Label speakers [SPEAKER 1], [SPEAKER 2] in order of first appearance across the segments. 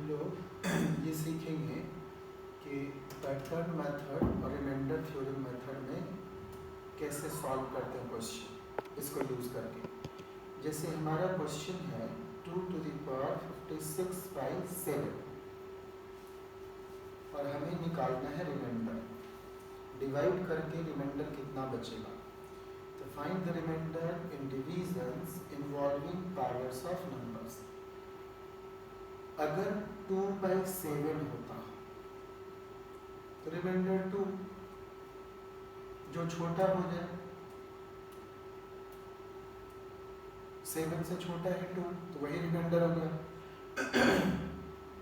[SPEAKER 1] हम लोग ये सीखेंगे कि पैटर्न मेथड और रिमाइंडर थ्योरम मेथड में कैसे सॉल्व करते हैं क्वेश्चन इसको यूज़ करके। जैसे हमारा क्वेश्चन है 2⁵56/7 और हमें निकालना है रिमाइंडर। डिवाइड करके रिमाइंडर कितना बचेगा, तो find the reminder in divisions involving powers of numbers. अगर 2/7 होता तो रिमाइंडर 2 जो छोटा हो जाए, 7 से छोटा है 2 तो वही रिमाइंडर हो गया।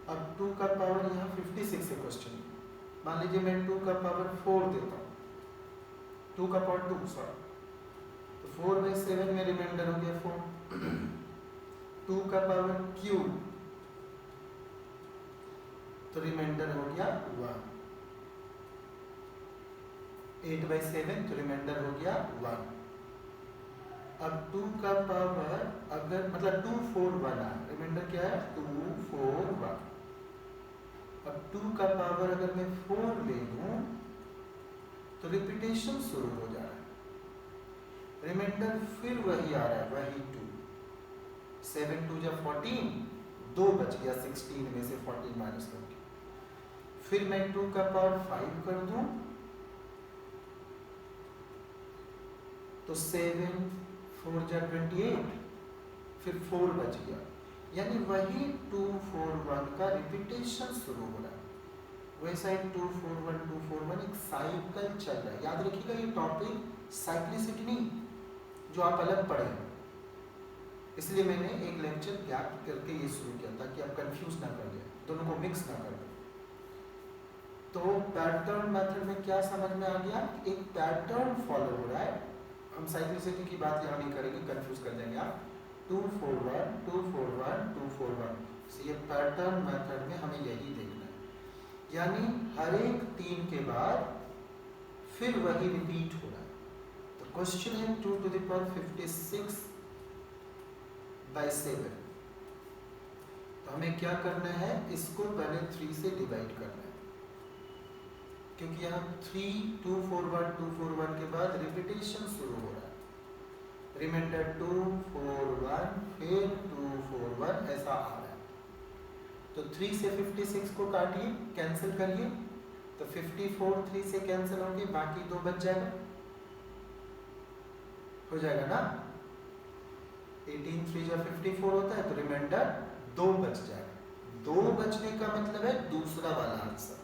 [SPEAKER 1] अब 2 का पावर यहाँ 56 है क्वेश्चन। मान लीजिए मैं 2 का पावर 4 देता हूँ, 2 का पावर 2 सॉरी, तो 4/7 में रिमाइंडर हो गया 4। 2 का पावर क्यूब तो रिमाइंडर हो गया 1। 8/7 तो रिमाइंडर हो गया 1। अब 2 का पावर अगर मतलब 2 4 1 है, रिमाइंडर क्या है 2 4 1। अब 2 का पावर अगर मैं 4 ले लूं तो रिपीटेशन शुरू हो जा रहा है, रिमाइंडर फिर वही आ रहा है, वही 2। 7 2 जा 14, 2 बच गया 16 में से 14 माइनस करके। फिर मैं 2 का पावर 5 कर दूं तो 7 4 जा 28, फिर 4 बच गया, यानी वही 2 4 1 का रिपीटेशन शुरू हो रहा है। वैसा ही 2 4 1 2 4 1 एक साइकिल चल रहा है। याद रखिएगा ये टॉपिक साइक्लिसिटी नहीं जो आप अलग पढ़े हैं, इसलिए मैंने एक लेक्चर गैप करके ये शुरू किया ताकि आप कंफ्यूज ना कर जाए, दोनों को मिक्स ना कर दें। तो पैटर्न मेथड में क्या समझ में आ गया, एक पैटर्न फॉलो हो रहा है। हम साइक्लिसिटी की बात यहाँ नहीं करेंगे, कंफ्यूज कर जाएंगे आप। 2 4 1 2 4 1 2 4 1, ये पैटर्न मेथड में हमें यही देखना है, यानी हर एक 3 के बाद फिर वही रिपीट हो रहा है। तो क्वेश्चन है 2⁵56/7, तो हमें क्या करना है, इसको पहले 3 से डिवाइड करना है, क्योंकि यहाँ 3 2 4 1 2 4 1 के बाद रिपीटेशन शुरू हो रहा है। रिमाइंडर 2 4 1 फिर 2 4 1 ऐसा आ रहा है। तो 3 से 56 को काटिए, कैंसिल करिए, तो 54 3 से कैंसिल होंगे, बाकी 2 बच जाएगा, हो जाएगा ना। 18 3 जा 54 होता है, तो रिमाइंडर 2 बच जाएगा। 2 बचने का मतलब है दूसरा वाला आंसर,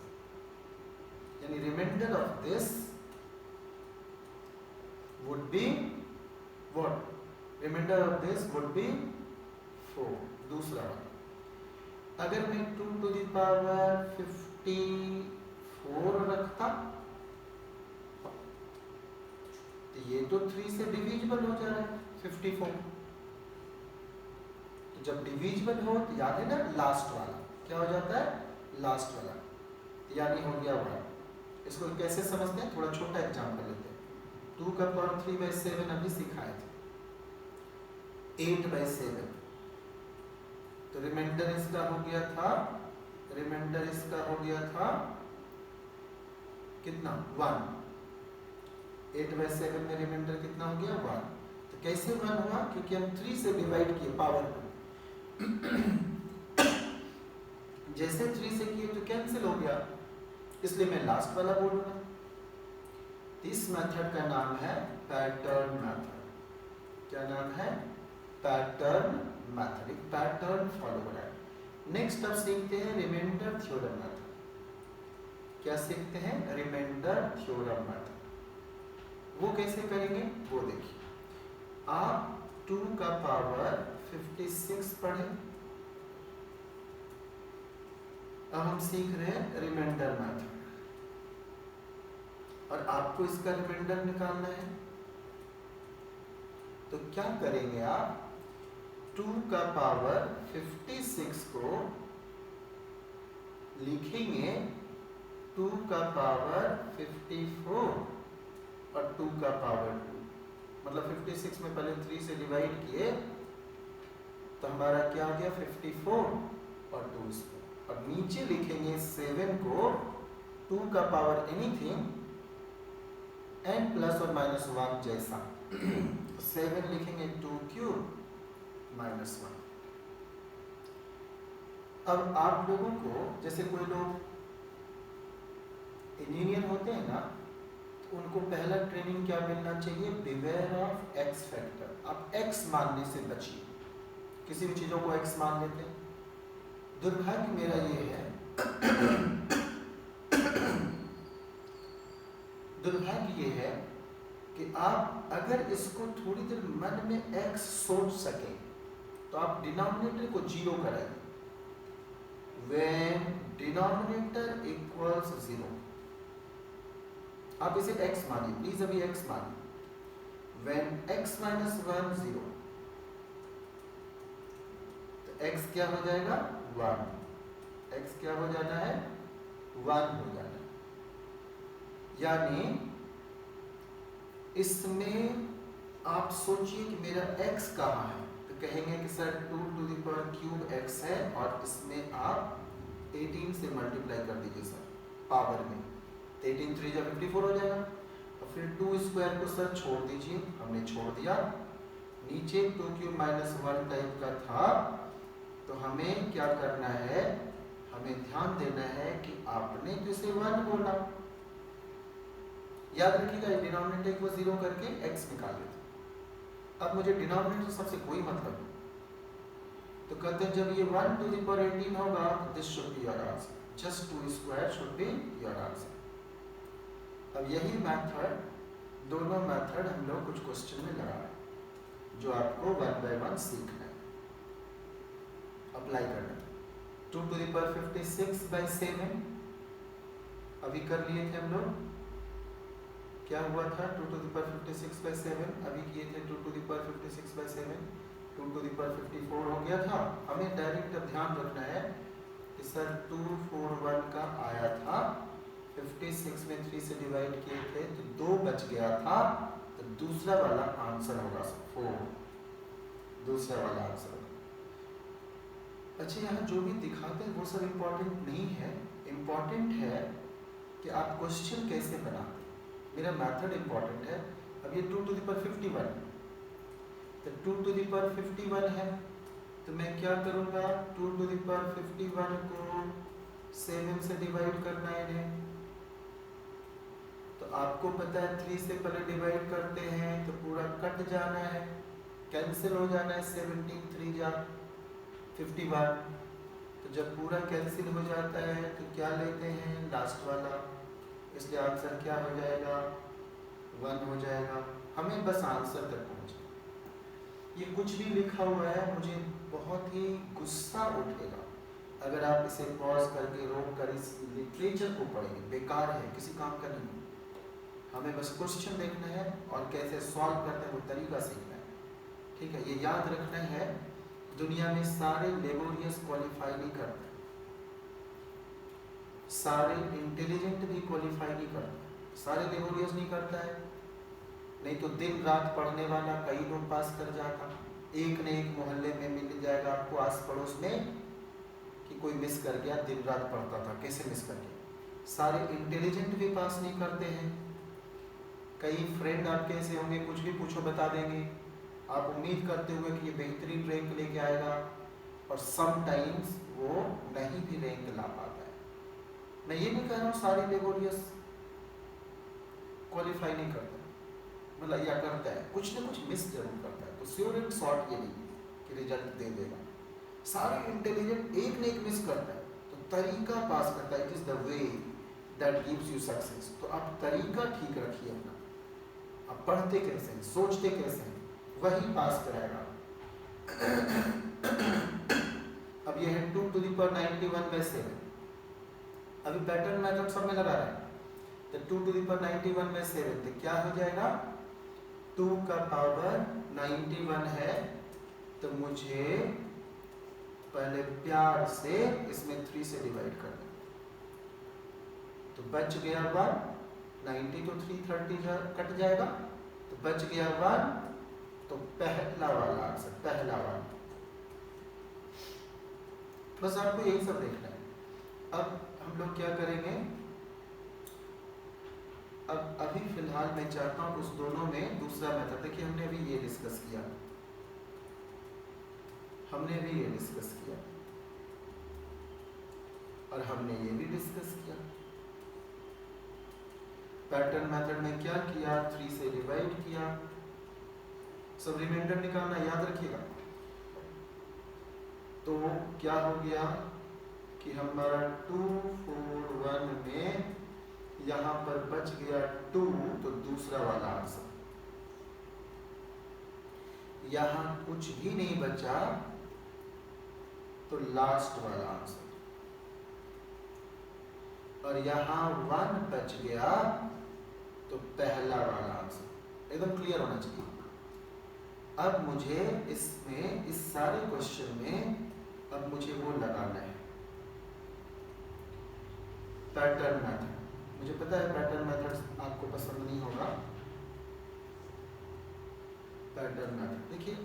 [SPEAKER 1] यानी reminder of this would be what, reminder of this would be 4, दूसरा वाला। अगर मैं 2⁵54 रखता तो ये तो 3 से डिविजिबल हो जा रहा है 54। तो जब डिविजिबल हो तो याद है ना, लास्ट वाला क्या हो जाता है, लास्ट वाला, यानी हो गया 1। इसको कैसे समझते हैं, थोड़ा छोटा एग्जांपल लेते हैं। 2 का पावर 3/7 अभी सिखाए थे, 8/7, तो रिमाइंडर इसका हो गया था, रिमाइंडर इसका हो गया था कितना 1। 8/7 में रिमाइंडर कितना हो गया 1। तो कैसे 1 हुआ, क्योंकि हम 3 से डिवाइड किए पावर को। जैसे 3 से किए तो कैंसिल हो गया, इसलिए मैं लास्ट वाला बोलूंगा। इस मेथड का नाम है पैटर्न मेथड। क्या नाम है, पैटर्न मेथड, एक पैटर्न फॉलो हो रहा है। नेक्स्ट अब सीखते हैं रिमाइंडर थ्योरम मेथड। क्या सीखते हैं, रिमाइंडर थ्योरम मेथड। वो कैसे करेंगे वो देखिए। आप 2 का पावर 56 पढ़े, अब हम सीख रहे हैं रिमाइंडर मेथड, और आपको इसका रिमाइंडर निकालना है। तो क्या करेंगे आप, 2 का पावर 56 को लिखेंगे 2 का पावर 54 और 2 का पावर 2, मतलब 56 में पहले 3 से डिवाइड किए तो हमारा क्या आ गया 54 और 2 स्क्वायर। और नीचे लिखेंगे 7 को 2 का पावर एनीथिंग n प्लस और माइनस 1 जैसा 7 लिखेंगे 2 क्यूब माइनस 1। अब आप लोगों को जैसे कोई लोग इंजीनियर होते हैं ना, तो उनको पहला ट्रेनिंग क्या मिलना चाहिए, बिवेयर ऑफ एक्स फैक्टर। आप एक्स मानने से बचिए, किसी भी चीज़ों को एक्स मान लेते हैं। दुर्भाग्य मेरा ये है दुर्भाग्य ये है कि आप अगर इसको थोड़ी देर मन में एक्स सोच सकें तो आप डिनोमिनेटर को जीरो कराइए। When denominator equals 0, आप इसे x मानिए, प्लीज अभी x मानिए। When x minus 1 0, तो x क्या हो जाएगा 1, x क्या हो जाना है 1 हो जाना है। यानी इसमें आप सोचिए कि मेरा x कहाँ है, तो कहेंगे कि sir 2 to the power cube x है और इसमें आप 18 से मल्टीप्लाई कर दीजिए सर पावर में, 18 3 जा 54 हो जाएगा। और फिर 2 स्क्वायर को सर छोड़ दीजिए, हमने छोड़ दिया। नीचे 2 क्यूब माइनस 1 टाइप का था, तो हमें क्या करना है, हमें ध्यान देना है कि आपने तो इसे 1 बोला। याद रखिएगा डिनोमिनेटर को 0 करके x निकाल लेते। अब मुझे डिनोमिनेटर सबसे कोई मतलब नहीं, तो कहते हैं जब ये 1 to the power 18 होगा, this should be your answer, just 2 square should be your answer. अब यही मेथड, दोनों मेथड हम लोग कुछ क्वेश्चन में लगा रहे हैं, जो आपको 1 by 1 सीखना है, अप्लाई करना है। 2 to the power 56 by 7 अभी कर लिए थे हम लोग, क्या हुआ था 2 to the power 56 by 7 अभी किए थे 2 to the power 56 by 7, 2 to the power 54 हो गया था। हमें डायरेक्ट अब ध्यान रखना है कि सर 241 का आया था, 56 में 3 से डिवाइड किए थे तो 2 बच गया था, तो दूसरा वाला आंसर होगा 4, दूसरा वाला आंसर होगा। अच्छा, यहाँ जो भी दिखाते हैं वो सब इम्पोर्टेंट नहीं है, इम्पोर्टेंट है कि आप क्वेश्चन कैसे बनाते हैं, मेरा मेथड इम्पोर्टेंट है। अब ये 2 to the power 51, तो 2 to the power 51 है, तो मैं क्या करूँगा, 2 to the power 51 को 7 से डिवाइड करना है इन्हें। तो आपको पता है 3 से पहले डिवाइड करते हैं तो पूरा कट जाना है, कैंसिल हो जाना है, 17 3 जा 51। तो जब पूरा कैंसिल हो जाता है तो क्या लेते हैं, लास्ट वाला, इसलिए आंसर क्या हो जाएगा 1 हो जाएगा। हमें बस आंसर तक पहुँचना। ये कुछ भी लिखा हुआ है, मुझे बहुत ही गुस्सा उठेगा अगर आप इसे पॉज करके रोक कर इस लिटरेचर को पढ़ेंगे, बेकार है, किसी काम का नहीं। हमें बस क्वेश्चन देखना है और कैसे सॉल्व करते हैं वो तरीका सीखना है, ठीक है। ये याद रखना है, दुनिया में सारे लेबोरियस क्वालिफाई नहीं करते, सारे इंटेलिजेंट भी क्वालिफाई नहीं करते, सारे लेबोरियस नहीं करता है। नहीं तो दिन रात पढ़ने वाला कई लोग पास कर जाता, एक न एक मोहल्ले में मिल जाएगा आपको आस पड़ोस में कि कोई मिस कर गया, दिन रात पढ़ता था, कैसे मिस कर गया। सारे इंटेलिजेंट भी पास नहीं करते हैं। कई फ्रेंड आपके ऐसे होंगे, कुछ भी पूछो बता देंगे, आप उम्मीद करते हुए कि ये बेहतरीन रैंक लेके आएगा, और समटाइम्स वो नहीं भी रैंक ला पाता है। मैं ये नहीं कह रहा हूँ सारे लेबोरियस क्वालिफाई नहीं करता, मतलब या करता है, कुछ ना कुछ मिस जरूर करता है, तो श्योर एंड शॉर्ट ये नहीं कि रिजल्ट दे देगा। सारे इंटेलिजेंट एक न एक मिस करता है, तो तरीका पास करता है, it is the way that gives you success. तो आप तरीका ठीक रखिए अपना, आप पढ़ते कैसे हैं, सोचते कैसे हैं, वही पास कराएगा। अब ये है 2 to the power 91 by 7, अभी पैटर्न मेथड सब में लगा रहे हैं, तो 2 to the power 91 by 7 तो क्या हो जाएगा, 2 का पावर 91 है, तो मुझे पहले प्यार से इसमें 3 से डिवाइड करना, तो बच गया 1, 90 तो 330 कट जाएगा, तो बच गया 1, तो पहला वाला आंसर, पहला वाला। बस आपको यही सब देखना है। अब हम लोग क्या करेंगे, अब अभी फिलहाल मैं चाहता हूँ उस दोनों में दूसरा मेथड, देखिए हमने अभी ये डिस्कस किया, हमने भी ये डिस्कस किया और हमने ये भी डिस्कस किया। पैटर्न मेथड में क्या किया, 3 से डिवाइड किया, सब रिमाइंडर निकालना याद रखिएगा। तो क्या हो गया कि हमारा 2 4 1 में यहाँ पर बच गया 2, तो दूसरा वाला आंसर। यहाँ कुछ भी नहीं बचा तो लास्ट वाला आंसर, और यहाँ 1 बच गया तो पहला वाला आंसर। एकदम क्लियर होना चाहिए। अब मुझे इसमें, इस सारे क्वेश्चन में अब मुझे वो लगाना है पैटर्न मेथड। मुझे पता है पैटर्न मेथड आपको पसंद नहीं होगा। पैटर्न मेथड देखिए,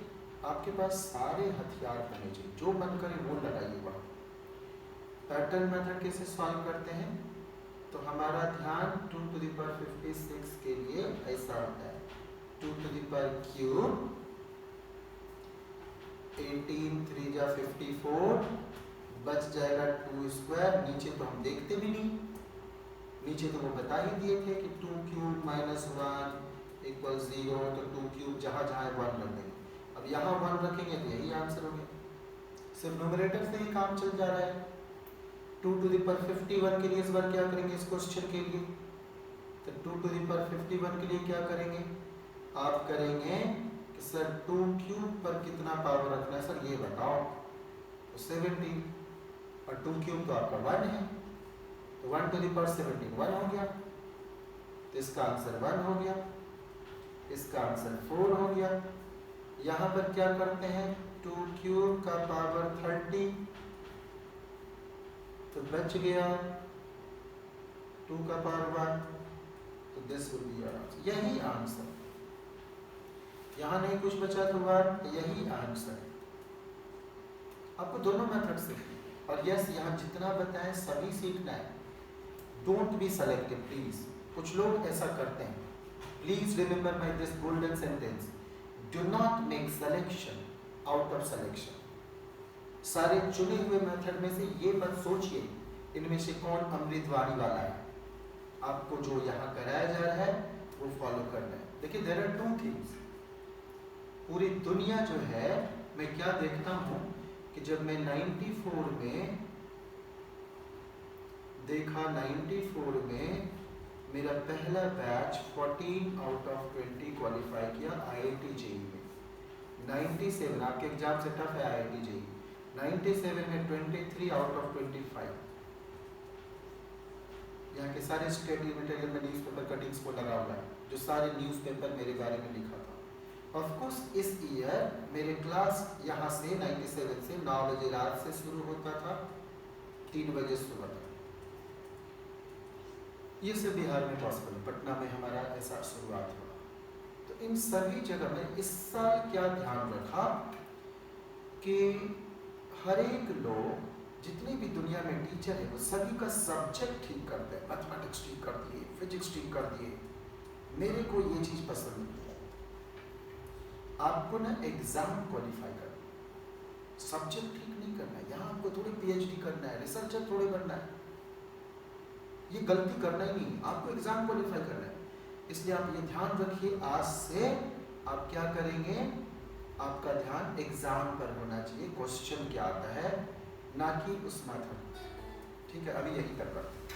[SPEAKER 1] आपके पास सारे हथियार होने चाहिए, जो मन करे वो लगाइएगा। पैटर्न मेथड कैसे सॉल्व करते हैं, तो हमारा ध्यान 2 to the power 56 के लिए ऐसा होता है, 2 to the power क्यूब, 18 3 जा 54, बच जाएगा 2 स्क्वायर। नीचे तो हम देखते भी नहीं, नीचे तो वो बता ही दिए थे कि 2 क्यूब माइनस 1 इक्वल 0, तो 2 क्यूब जहाँ जहाँ 1 रख देंगे। अब यहाँ 1 रखेंगे तो यही आंसर हो गया। सिर्फ न्यूमरेटर से ही काम चल जा रहा है। 2 to the power 51 के लिए इस बार क्या करेंगे, इस क्वेश्चन के लिए तो 2 to the power 51 के लिए क्या करेंगे, आप करेंगे कि सर 2 क्यूब पर कितना पावर रखना है सर ये बताओ, तो 70, और 2 क्यूब तो आपका 1 है, तो 1 to the power 17 1 हो गया, तो इसका आंसर 1 हो गया, इसका आंसर 4 हो गया। यहाँ पर क्या करते हैं, 2 क्यूब का पावर 30, तो बच गया 2 का पावर 1, तो this will be your answer. यही आंसर, यहाँ नहीं कुछ बचा तो 1, यही आंसर है। आपको दोनों मेथड से, और यस यहाँ जितना बताएं सभी सीखना है। Don't be selective please. कुछ लोग ऐसा करते हैं, please remember my this golden sentence, do not make selection out of selection. सारे चुने हुए मेथड में से ये मत सोचिए इनमें से कौन अमृतवाणी वाला है। आपको जो यहाँ कराया जा रहा है वो फॉलो करना है। देखिए देयर आर 2 थिंग्स। पूरी दुनिया जो है, मैं क्या देखता हूँ कि जब मैं 94 में देखा, 94 में मेरा पहला बैच 14 आउट ऑफ 20 क्वालिफाई किया IIT JEE में। 97 आपके एग्जाम से टफ है IIT JEE, 97 में 23 आउट ऑफ 25। यहाँ के सारे स्टडी मटेरियल में न्यूज़पेपर कटिंग्स को लगा हुआ है, जो सारे न्यूज़पेपर मेरे बारे में लिखा था। ऑफ कोर्स इस ईयर मेरे क्लास यहाँ से 97 से 9 बजे रात से शुरू होता था, 3 बजे सुबह तक। ये सब बिहार में पॉसिबल है, पटना में हमारा ऐसा शुरुआत हुआ। तो इन सभी जगह में इस साल क्या ध्यान रखा कि हर एक लोग, जितने भी दुनिया में टीचर है, वो सभी का सब्जेक्ट ठीक करते हैं। मैथमेटिक्स ठीक कर दिए, फिजिक्स ठीक कर दिए। मेरे को ये चीज़ पसंद नहीं है। आपको ना एग्जाम क्वालिफाई करना, सब्जेक्ट ठीक नहीं करना है। यहाँ आपको थोड़ी PhD करना है, रिसर्चर थोड़े बनना है, ये गलती करना ही नहीं, आपको एग्जाम क्वालिफाई करना है। इसलिए आप ये ध्यान रखिए, आज से आप क्या करेंगे, आपका ध्यान एग्जाम पर होना चाहिए, क्वेश्चन क्या आता है, ना कि उस मेथड। ठीक है, अभी यही कर पाते हैं।